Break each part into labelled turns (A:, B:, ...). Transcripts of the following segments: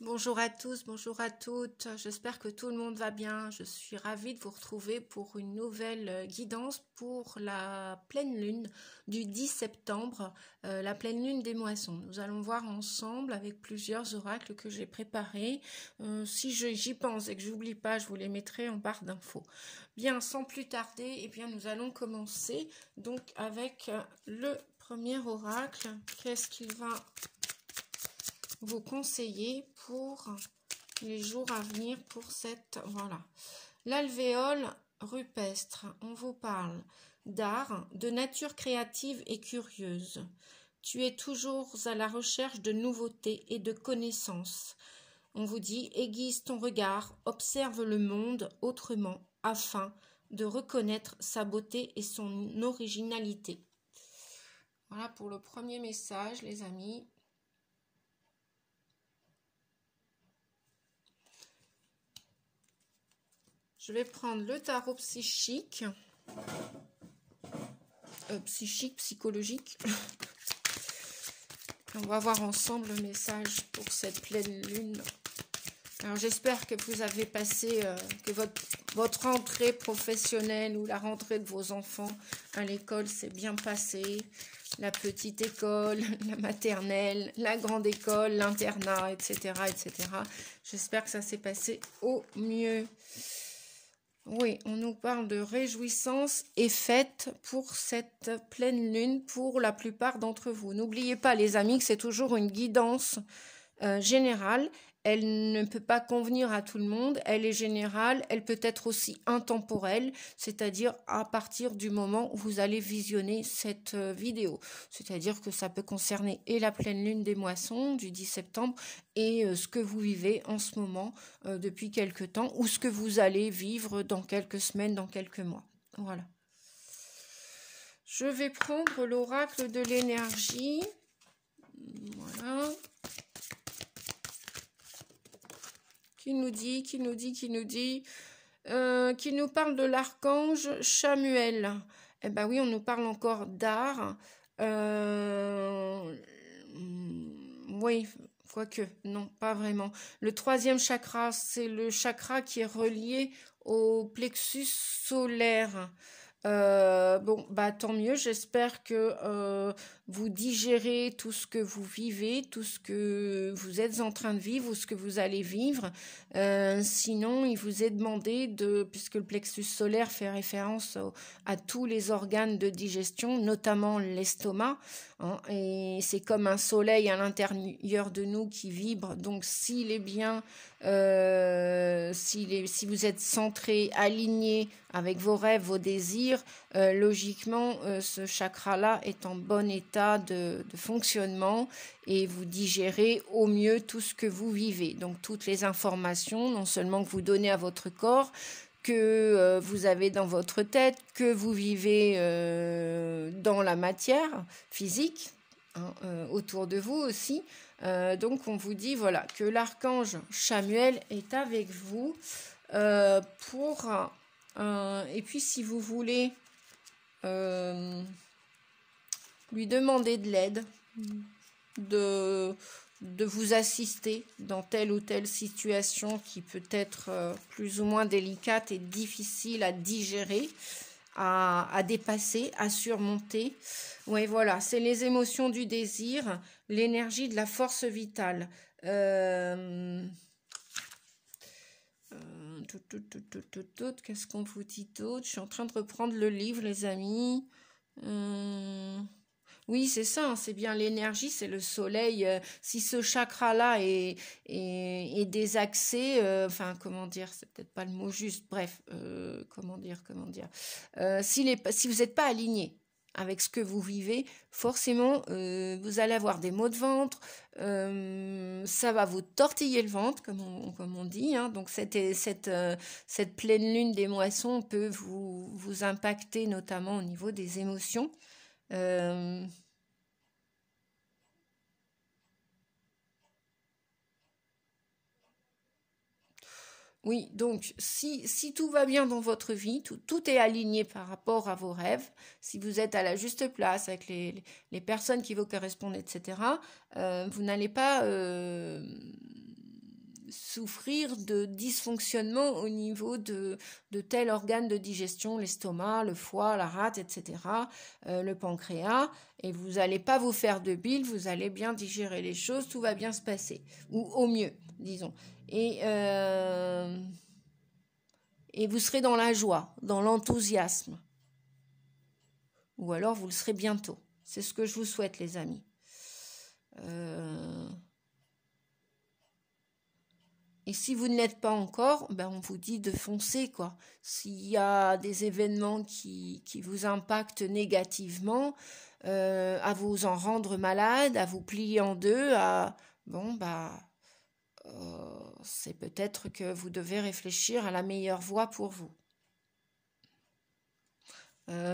A: Bonjour à tous, bonjour à toutes. J'espère que tout le monde va bien. Je suis ravie de vous retrouver pour une nouvelle guidance pour la pleine lune du 10 septembre, la pleine lune des moissons. Nous allons voir ensemble avec plusieurs oracles que j'ai préparés. Si j'y pense et que j'oublie pas, je vous les mettrai en barre d'infos. Bien, sans plus tarder, eh bien, nous allons commencer donc avec le premier oracle. Qu'est-ce qu'il va vous conseiller pour les jours à venir pour cette... Voilà. L'alvéole rupestre, on vous parle d'art, de nature créative et curieuse. Tu es toujours à la recherche de nouveautés et de connaissances. On vous dit, aiguise ton regard, observe le monde autrement afin de reconnaître sa beauté et son originalité. Voilà pour le premier message, les amis. Je vais prendre le tarot psychique, psychologique. On va voir ensemble le message pour cette pleine lune. Alors j'espère que vous avez passé, que votre rentrée professionnelle ou la rentrée de vos enfants à l'école s'est bien passée. La petite école, la maternelle, la grande école, l'internat, etc., etc. J'espère que ça s'est passé au mieux. Oui, on nous parle de réjouissance et fête pour cette pleine lune pour la plupart d'entre vous. N'oubliez pas, les amis, que c'est toujours une guidance générale. Elle ne peut pas convenir à tout le monde. Elle est générale. Elle peut être aussi intemporelle, c'est-à-dire à partir du moment où vous allez visionner cette vidéo. C'est-à-dire que ça peut concerner et la pleine lune des moissons du 10 septembre et ce que vous vivez en ce moment depuis quelque temps ou ce que vous allez vivre dans quelques semaines, dans quelques mois. Voilà. Je vais prendre l'oracle de l'énergie. Voilà. Qui nous parle de l'archange Chamuel. Eh ben oui, on nous parle encore d'art. Oui, quoique, non, pas vraiment. Le troisième chakra, c'est le chakra qui est relié au plexus solaire. Bon, bah tant mieux, j'espère que vous digérez tout ce que vous vivez, tout ce que vous êtes en train de vivre ou ce que vous allez vivre. Sinon, il vous est demandé puisque le plexus solaire fait référence à tous les organes de digestion, notamment l'estomac, hein, et c'est comme un soleil à l'intérieur de nous qui vibre. Donc, s'il est bien, si vous êtes centré, aligné avec vos rêves, vos désirs, logiquement, ce chakra-là est en bon état de fonctionnement et vous digérez au mieux tout ce que vous vivez. Donc, toutes les informations, non seulement que vous donnez à votre corps, que vous avez dans votre tête, que vous vivez dans la matière physique, hein, autour de vous aussi. Donc, on vous dit voilà, que l'archange Chamuel est avec vous et puis, si vous voulez lui demander de l'aide, de vous assister dans telle ou telle situation qui peut être plus ou moins délicate et difficile à digérer, à dépasser, à surmonter. Oui, voilà, c'est les émotions du désir, l'énergie de la force vitale. Qu'est-ce qu'on vous dit d'autre? Je suis en train de reprendre le livre, les amis. Oui, c'est ça, hein, c'est bien l'énergie, c'est le soleil. Si ce chakra-là est désaxé, enfin, comment dire, c'est peut-être pas le mot juste, bref, comment dire, si vous n'êtes pas aligné avec ce que vous vivez, forcément, vous allez avoir des maux de ventre, ça va vous tortiller le ventre, comme on dit, hein. Donc cette pleine lune des moissons peut vous impacter, notamment au niveau des émotions. Oui, donc si tout va bien dans votre vie, tout est aligné par rapport à vos rêves, si vous êtes à la juste place avec les personnes qui vous correspondent, etc., vous n'allez pas souffrir de dysfonctionnement au niveau de tel organe de digestion, l'estomac, le foie, la rate, etc., le pancréas, et vous n'allez pas vous faire de bile, vous allez bien digérer les choses, tout va bien se passer, ou au mieux, disons. Et vous serez dans la joie, dans l'enthousiasme. Ou alors vous le serez bientôt. C'est ce que je vous souhaite, les amis. Et si vous ne l'êtes pas encore, ben on vous dit de foncer, quoi. S'il y a des événements qui vous impactent négativement, à vous en rendre malade, à vous plier en deux, c'est peut-être que vous devez réfléchir à la meilleure voie pour vous.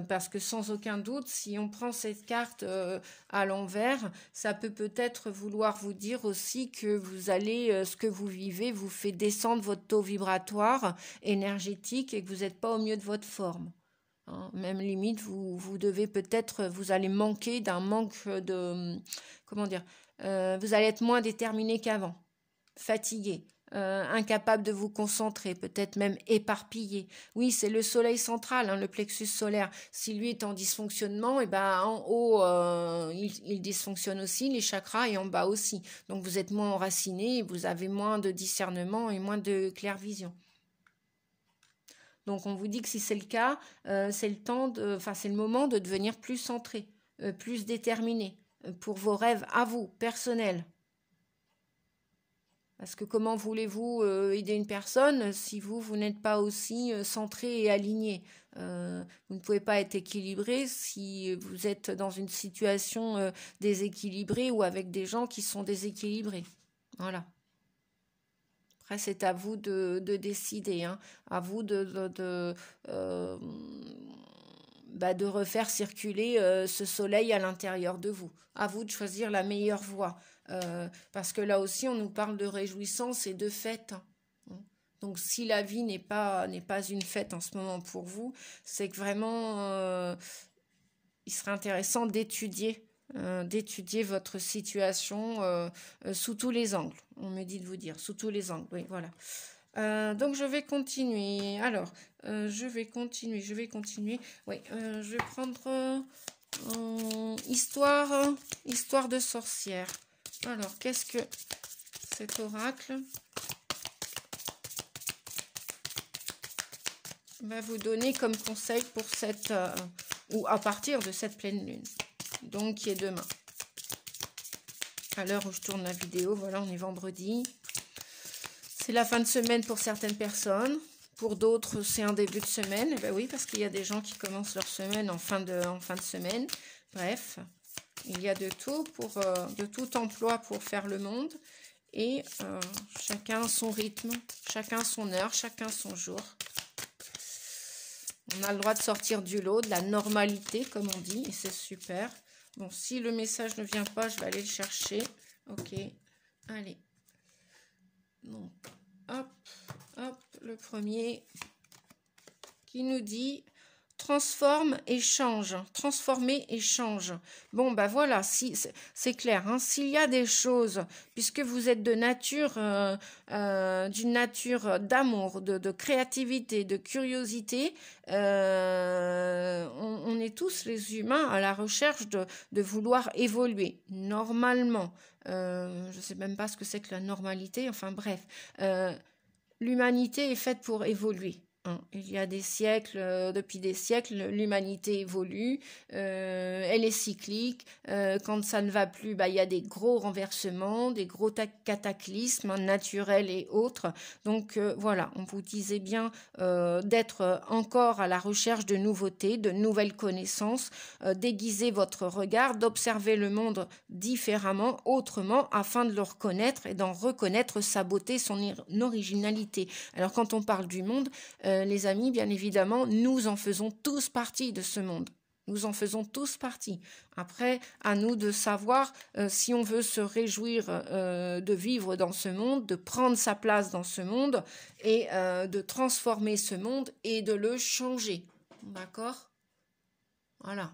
A: Parce que sans aucun doute, si on prend cette carte à l'envers, ça peut-être vouloir vous dire aussi que vous allez, ce que vous vivez vous fait descendre votre taux vibratoire énergétique et que vous n'êtes pas au mieux de votre forme. Hein, même limite, vous devez peut-être, vous allez manquer d'un manque de, comment dire, vous allez être moins déterminé qu'avant, fatigué. Incapable de vous concentrer, peut-être même éparpillé. Oui, c'est le soleil central, hein, le plexus solaire. Si lui est en dysfonctionnement, et ben en haut, il dysfonctionne aussi, les chakras, et en bas aussi. Donc vous êtes moins enraciné, vous avez moins de discernement et moins de clairvision. Donc on vous dit que si c'est le cas, c'est le moment de devenir plus centré, plus déterminé pour vos rêves à vous, personnels. Parce que comment voulez-vous aider une personne si vous n'êtes pas aussi centré et aligné? Vous ne pouvez pas être équilibré si vous êtes dans une situation déséquilibrée ou avec des gens qui sont déséquilibrés. Voilà. Après, c'est à vous de décider, hein. À vous de refaire circuler ce soleil à l'intérieur de vous. À vous de choisir la meilleure voie. Parce que là aussi, on nous parle de réjouissance et de fête. Donc, si la vie n'est pas une fête en ce moment pour vous, c'est que vraiment, il serait intéressant d'étudier votre situation sous tous les angles. On me dit de vous dire, sous tous les angles. Oui, voilà. Donc, je vais continuer. Alors, je vais continuer. Oui, je vais prendre histoire de sorcière. Alors, qu'est-ce que cet oracle va vous donner comme conseil pour cette ou à partir de cette pleine lune, donc qui est demain. À l'heure où je tourne la vidéo, voilà, on est vendredi. C'est la fin de semaine pour certaines personnes. Pour d'autres, c'est un début de semaine. Eh bien oui, parce qu'il y a des gens qui commencent leur semaine en fin de semaine. Bref. Il y a de tout de tout emploi pour faire le monde et chacun son rythme, chacun son heure, chacun son jour. On a le droit de sortir du lot, de la normalité comme on dit et c'est super. Bon, si le message ne vient pas, je vais aller le chercher. Ok, allez. Donc, hop, le premier qui nous dit... Transformer et change. Bon, ben voilà, si, c'est clair. Hein, s'il y a des choses, puisque vous êtes de nature, d'une nature d'amour, de créativité, de curiosité, on est tous les humains à la recherche de vouloir évoluer. Normalement, je ne sais même pas ce que c'est que la normalité, enfin bref, l'humanité est faite pour évoluer. Il y a des siècles, depuis des siècles, l'humanité évolue, elle est cyclique. Quand ça ne va plus, il y a des gros renversements, des gros cataclysmes naturels et autres. Donc voilà, on vous disait bien d'être encore à la recherche de nouveautés, de nouvelles connaissances, d'aiguiser votre regard, d'observer le monde différemment, autrement, afin de le reconnaître et d'en reconnaître sa beauté, son originalité. Alors quand on parle du monde, les amis, bien évidemment, nous en faisons tous partie de ce monde. Nous en faisons tous partie. Après, à nous de savoir si on veut se réjouir de vivre dans ce monde, de prendre sa place dans ce monde et de transformer ce monde et de le changer. D'accord ? Voilà.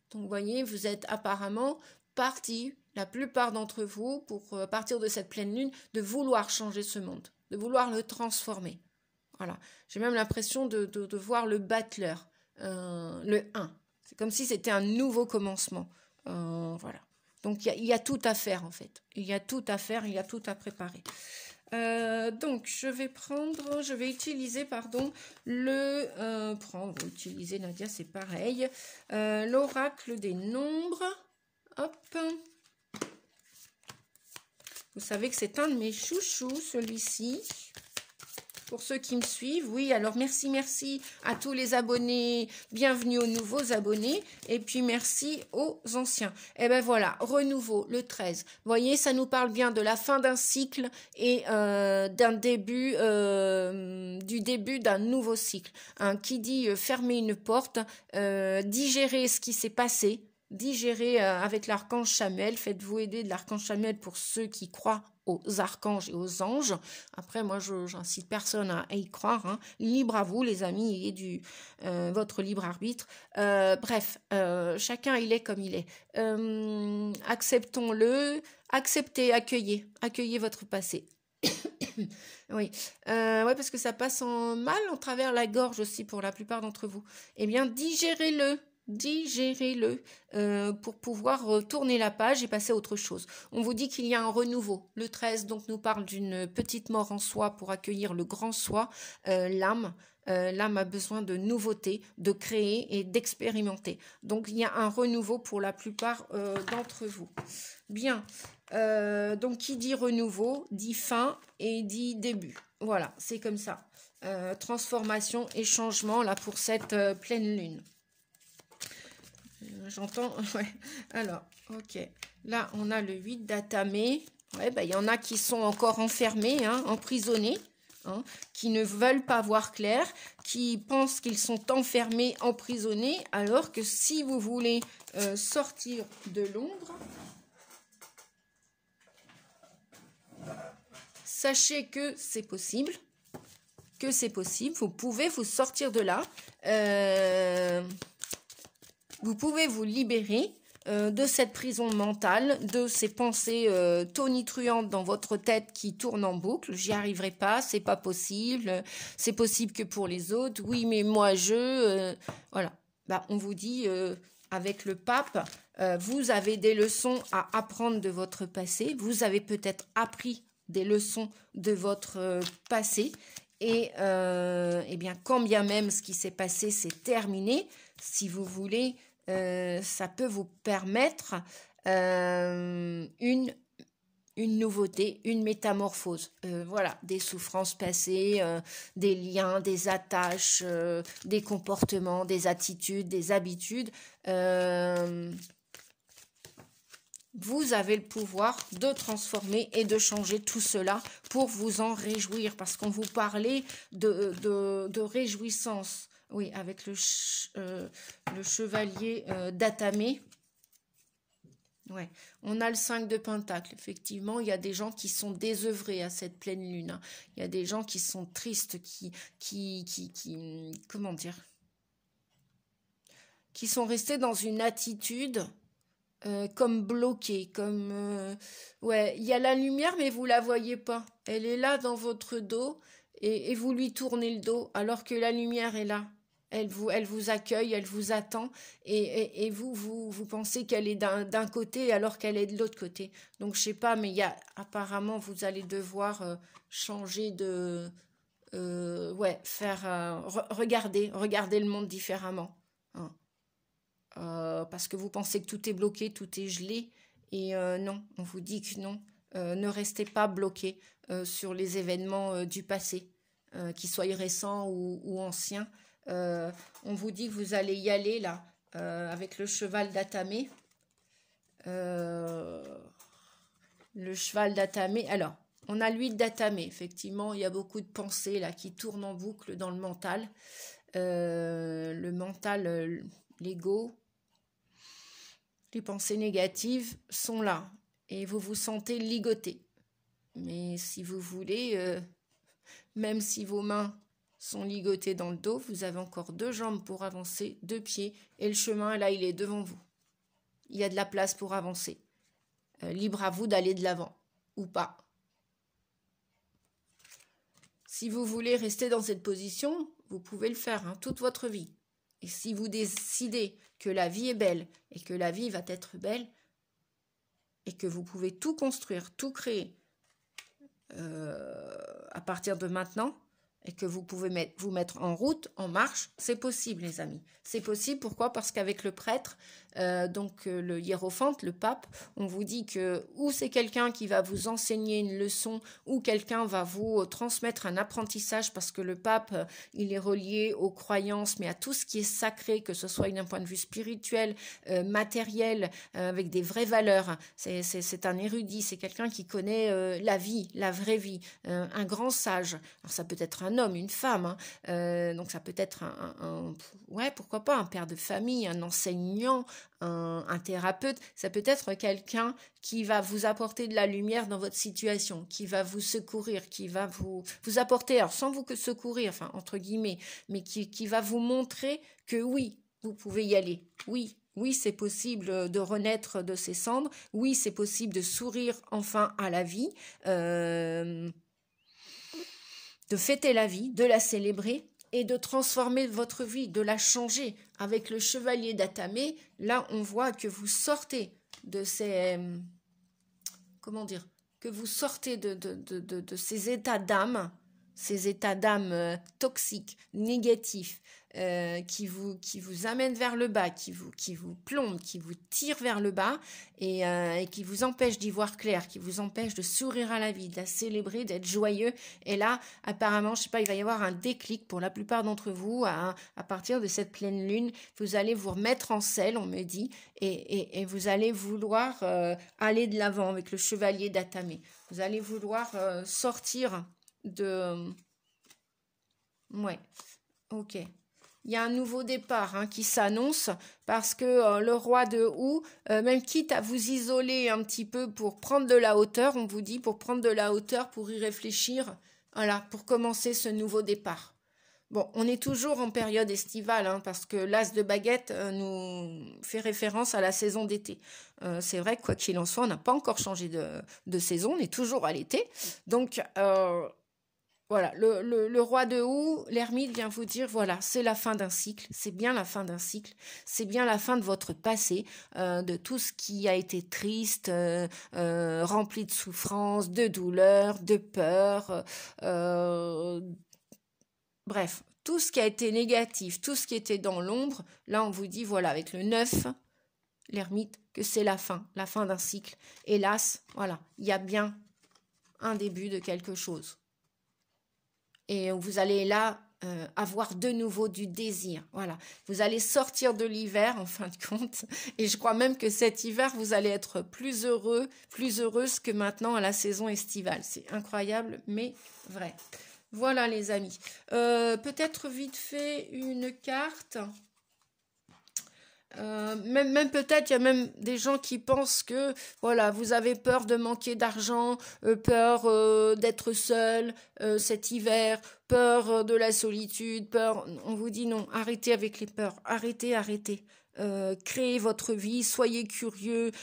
A: Donc, vous voyez, vous êtes apparemment partie, la plupart d'entre vous, pour partir de cette pleine lune, de vouloir changer ce monde, de vouloir le transformer. Voilà. J'ai même l'impression de voir le battleur, le 1. C'est comme si c'était un nouveau commencement. Voilà. Donc, il y a tout à faire, en fait. Il y a tout à faire, il y a tout à préparer. Donc, je vais utiliser, utiliser, Nadia, c'est pareil, l'oracle des nombres. Hop. Vous savez que c'est un de mes chouchous, celui-ci. Pour ceux qui me suivent, oui, alors merci à tous les abonnés, bienvenue aux nouveaux abonnés, et puis merci aux anciens. Et ben voilà, renouveau, le 13. Vous voyez, ça nous parle bien de la fin d'un cycle et du début d'un nouveau cycle. Hein, qui dit fermer une porte, digérer ce qui s'est passé, digérer avec l'archange Chamuel, faites-vous aider de l'archange Chamuel pour ceux qui croient aux archanges et aux anges. Après, moi, j'incite personne à y croire. Hein. Libre à vous, les amis, et votre libre arbitre. Bref, chacun, il est comme il est. Acceptons-le. Acceptez, accueillez votre passé. Oui, ouais, parce que ça passe mal en travers la gorge aussi pour la plupart d'entre vous. Eh bien, digérez-le pour pouvoir tourner la page et passer à autre chose. On vous dit qu'il y a un renouveau. Le 13 donc nous parle d'une petite mort en soi pour accueillir le grand soi, l'âme. L'âme a besoin de nouveautés, de créer et d'expérimenter. Donc il y a un renouveau pour la plupart d'entre vous. Bien, donc qui dit renouveau dit fin et dit début. Voilà, c'est comme ça. Transformation et changement là pour cette pleine lune. J'entends, ouais. Alors, ok. Là, on a le 8 d'Atamé. Ouais, il y en a qui sont encore enfermés, hein, emprisonnés, hein, qui ne veulent pas voir clair, qui pensent qu'ils sont enfermés, emprisonnés, alors que si vous voulez sortir de l'ombre, sachez que c'est possible. Vous pouvez vous sortir de là. Vous pouvez vous libérer de cette prison mentale, de ces pensées tonitruantes dans votre tête qui tournent en boucle. J'y arriverai pas, c'est pas possible, c'est possible que pour les autres. Oui, mais moi voilà. Bah, on vous dit avec le pape, vous avez des leçons à apprendre de votre passé. Vous avez peut-être appris des leçons de votre passé. Et eh bien, quand bien même ce qui s'est passé, c'est terminé, si vous voulez, ça peut vous permettre une nouveauté, une métamorphose. Voilà, des souffrances passées, des liens, des attaches, des comportements, des attitudes, des habitudes. Vous avez le pouvoir de transformer et de changer tout cela pour vous en réjouir, parce qu'on vous parlait de réjouissance. Oui, avec le chevalier d'Atamé. Ouais, on a le 5 de Pentacle. Effectivement, il y a des gens qui sont désœuvrés à cette pleine lune. Hein. Il y a des gens qui sont tristes, comment dire, qui sont restés dans une attitude comme bloquée, comme ouais, il y a la lumière, mais vous la voyez pas. Elle est là dans votre dos et vous lui tournez le dos, alors que la lumière est là. Elle vous accueille, elle vous attend, et vous pensez qu'elle est d'un côté alors qu'elle est de l'autre côté. Donc je sais pas, mais apparemment vous allez devoir changer de regarder le monde différemment. Hein. Parce que vous pensez que tout est bloqué, tout est gelé, et non, on vous dit que non. Ne restez pas bloqué sur les événements du passé, qu'ils soient récents ou anciens. On vous dit que vous allez y aller là avec le cheval d'Atamé. Le cheval d'Atamé. Alors, on a l'huile d'Atamé. Effectivement, il y a beaucoup de pensées là qui tournent en boucle dans le mental. Le mental, l'ego, les pensées négatives sont là et vous vous sentez ligoté. Mais si vous voulez, même si vos mains sont ligotées dans le dos, vous avez encore 2 jambes pour avancer, 2 pieds, et le chemin, là, il est devant vous. il y a de la place pour avancer. Libre à vous d'aller de l'avant, ou pas. Si vous voulez rester dans cette position, vous pouvez le faire toute votre vie. Et si vous décidez que la vie est belle et que la vie va être belle et que vous pouvez tout construire, tout créer à partir de maintenant et que vous pouvez vous mettre en route, en marche, c'est possible les amis. C'est possible, pourquoi? Parce qu'avec le prêtre, le hiérophante, le pape, on vous dit que ou c'est quelqu'un qui va vous enseigner une leçon ou quelqu'un va vous transmettre un apprentissage parce que le pape, il est relié aux croyances mais à tout ce qui est sacré, que ce soit d'un point de vue spirituel, matériel, avec des vraies valeurs. C'est un érudit, c'est quelqu'un qui connaît la vie, la vraie vie, un grand sage. Alors ça peut être un homme, une femme, donc ça peut être ouais, pourquoi pas, un père de famille, un enseignant, un thérapeute, ça peut être quelqu'un qui va vous apporter de la lumière dans votre situation, qui va vous secourir, qui va vous apporter, alors sans vous secourir, enfin entre guillemets, mais qui va vous montrer que oui, vous pouvez y aller, oui, c'est possible de renaître de ses cendres, oui, c'est possible de sourire enfin à la vie, de fêter la vie, de la célébrer, et de transformer votre vie, de la changer. Avec le chevalier d'Atamé, là, on voit que vous sortez de ces... Comment dire? Que vous sortez de ces états d'âme, toxiques, négatifs, qui vous amènent vers le bas, qui vous plombent, qui vous tirent vers le bas et qui vous empêchent d'y voir clair, qui vous empêchent de sourire à la vie, de la célébrer, d'être joyeux. Et là, apparemment, je sais pas, il va y avoir un déclic pour la plupart d'entre vous à partir de cette pleine lune. Vous allez vous remettre en selle, on me dit, et vous allez vouloir aller de l'avant avec le chevalier d'Atamé. Vous allez vouloir sortir de... Ouais, ok. Il y a un nouveau départ qui s'annonce parce que le roi de Hou, même quitte à vous isoler un petit peu pour prendre de la hauteur, on vous dit, pour prendre de la hauteur, pour y réfléchir, voilà, pour commencer ce nouveau départ. Bon, on est toujours en période estivale parce que l'as de baguette nous fait référence à la saison d'été. C'est vrai que quoi qu'il en soit, on n'a pas encore changé de saison, on est toujours à l'été. Donc... Voilà, le roi de Hou, l'ermite vient vous dire, voilà, c'est la fin d'un cycle, c'est bien la fin d'un cycle, c'est bien la fin de votre passé, de tout ce qui a été triste, rempli de souffrance, de douleur, de peur, bref, tout ce qui a été négatif, tout ce qui était dans l'ombre, là on vous dit, voilà, avec le 9, l'ermite, que c'est la fin d'un cycle. Hélas, voilà, il y a bien un début de quelque chose. Et vous allez là avoir de nouveau du désir. Voilà, vous allez sortir de l'hiver en fin de compte. Et je crois même que cet hiver, vous allez être plus heureux, plus heureuse que maintenant à la saison estivale. C'est incroyable, mais vrai. Voilà les amis. Peut-être vite fait une carte. Même peut-être il y a même des gens qui pensent que voilà, vous avez peur de manquer d'argent, peur d'être seul cet hiver, peur de la solitude, peur. On vous dit non, arrêtez avec les peurs, arrêtez. Créez votre vie, soyez curieux,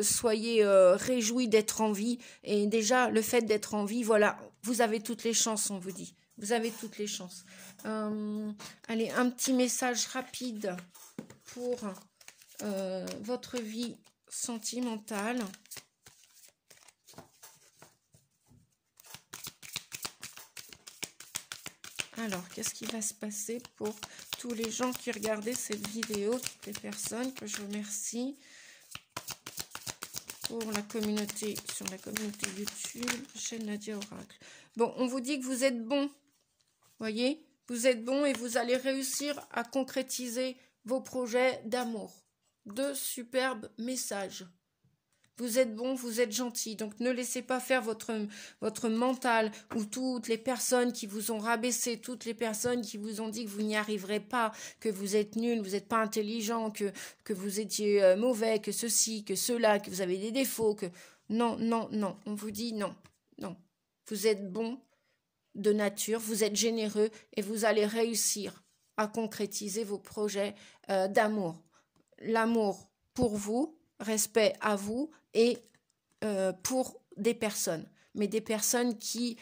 A: soyez réjouis d'être en vie. Et déjà le fait d'être en vie, voilà, vous avez toutes les chances, on vous dit. Vous avez toutes les chances. Allez, un petit message rapide pour votre vie sentimentale. Alors, qu'est-ce qui va se passer pour tous les gens qui regardaient cette vidéo, toutes les personnes que je remercie pour la communauté, sur la communauté YouTube, chaîne Nadia Oracle. Bon, on vous dit que vous êtes bon, voyez, vous êtes bon et vous allez réussir à concrétiser vos projets d'amour. Deux superbes messages. Vous êtes bon, vous êtes gentil. Donc ne laissez pas faire votre mental ou toutes les personnes qui vous ont rabaissé, toutes les personnes qui vous ont dit que vous n'y arriverez pas, que vous êtes nul, vous n'êtes pas intelligent, que vous étiez mauvais, que ceci, que cela, que vous avez des défauts, que... Non. On vous dit non. Vous êtes bon de nature, vous êtes généreux et vous allez réussir à concrétiser vos projets d'amour. L'amour, pour vous, respect à vous et pour des personnes. Mais des personnes qui,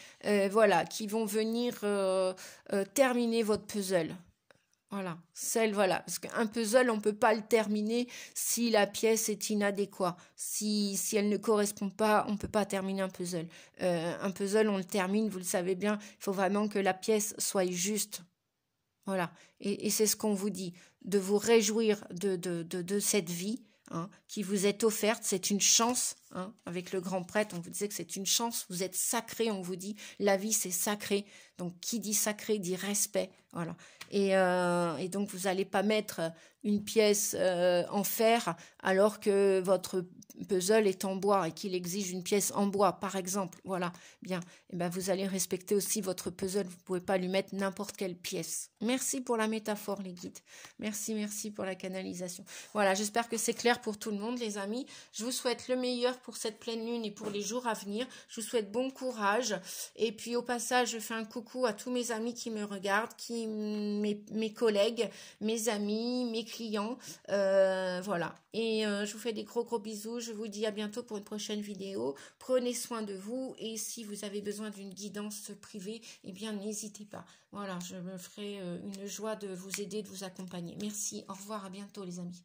A: voilà, qui vont venir terminer votre puzzle. Voilà, voilà, parce qu'un puzzle, on ne peut pas le terminer si la pièce est inadéquate. Si elle ne correspond pas, on ne peut pas terminer un puzzle. Un puzzle, on le termine, vous le savez bien, il faut vraiment que la pièce soit juste. Voilà, et c'est ce qu'on vous dit, de vous réjouir de cette vie, hein, qui vous est offerte, c'est une chance, hein, avec le grand prêtre, on vous disait que c'est une chance, vous êtes sacré, on vous dit, la vie c'est sacré, donc qui dit sacré dit respect, voilà. Et donc vous n'allez pas mettre une pièce en fer alors que votre puzzle est en bois et qu'il exige une pièce en bois, par exemple, voilà, bien, et ben vous allez respecter aussi votre puzzle, vous ne pouvez pas lui mettre n'importe quelle pièce. Merci pour la métaphore, les guides, merci pour la canalisation. Voilà, j'espère que c'est clair pour tout le monde, les amis. Je vous souhaite le meilleur pour cette pleine lune et pour les jours à venir. Je vous souhaite bon courage. Et puis au passage, je fais un coucou à tous mes amis qui me regardent, mes collègues, mes amis, mes clients. Voilà. Et je vous fais des gros bisous. Je vous dis à bientôt pour une prochaine vidéo. Prenez soin de vous. Et si vous avez besoin d'une guidance privée, eh bien n'hésitez pas. Voilà, je me ferai une joie de vous aider, de vous accompagner. Merci. Au revoir. À bientôt, les amis.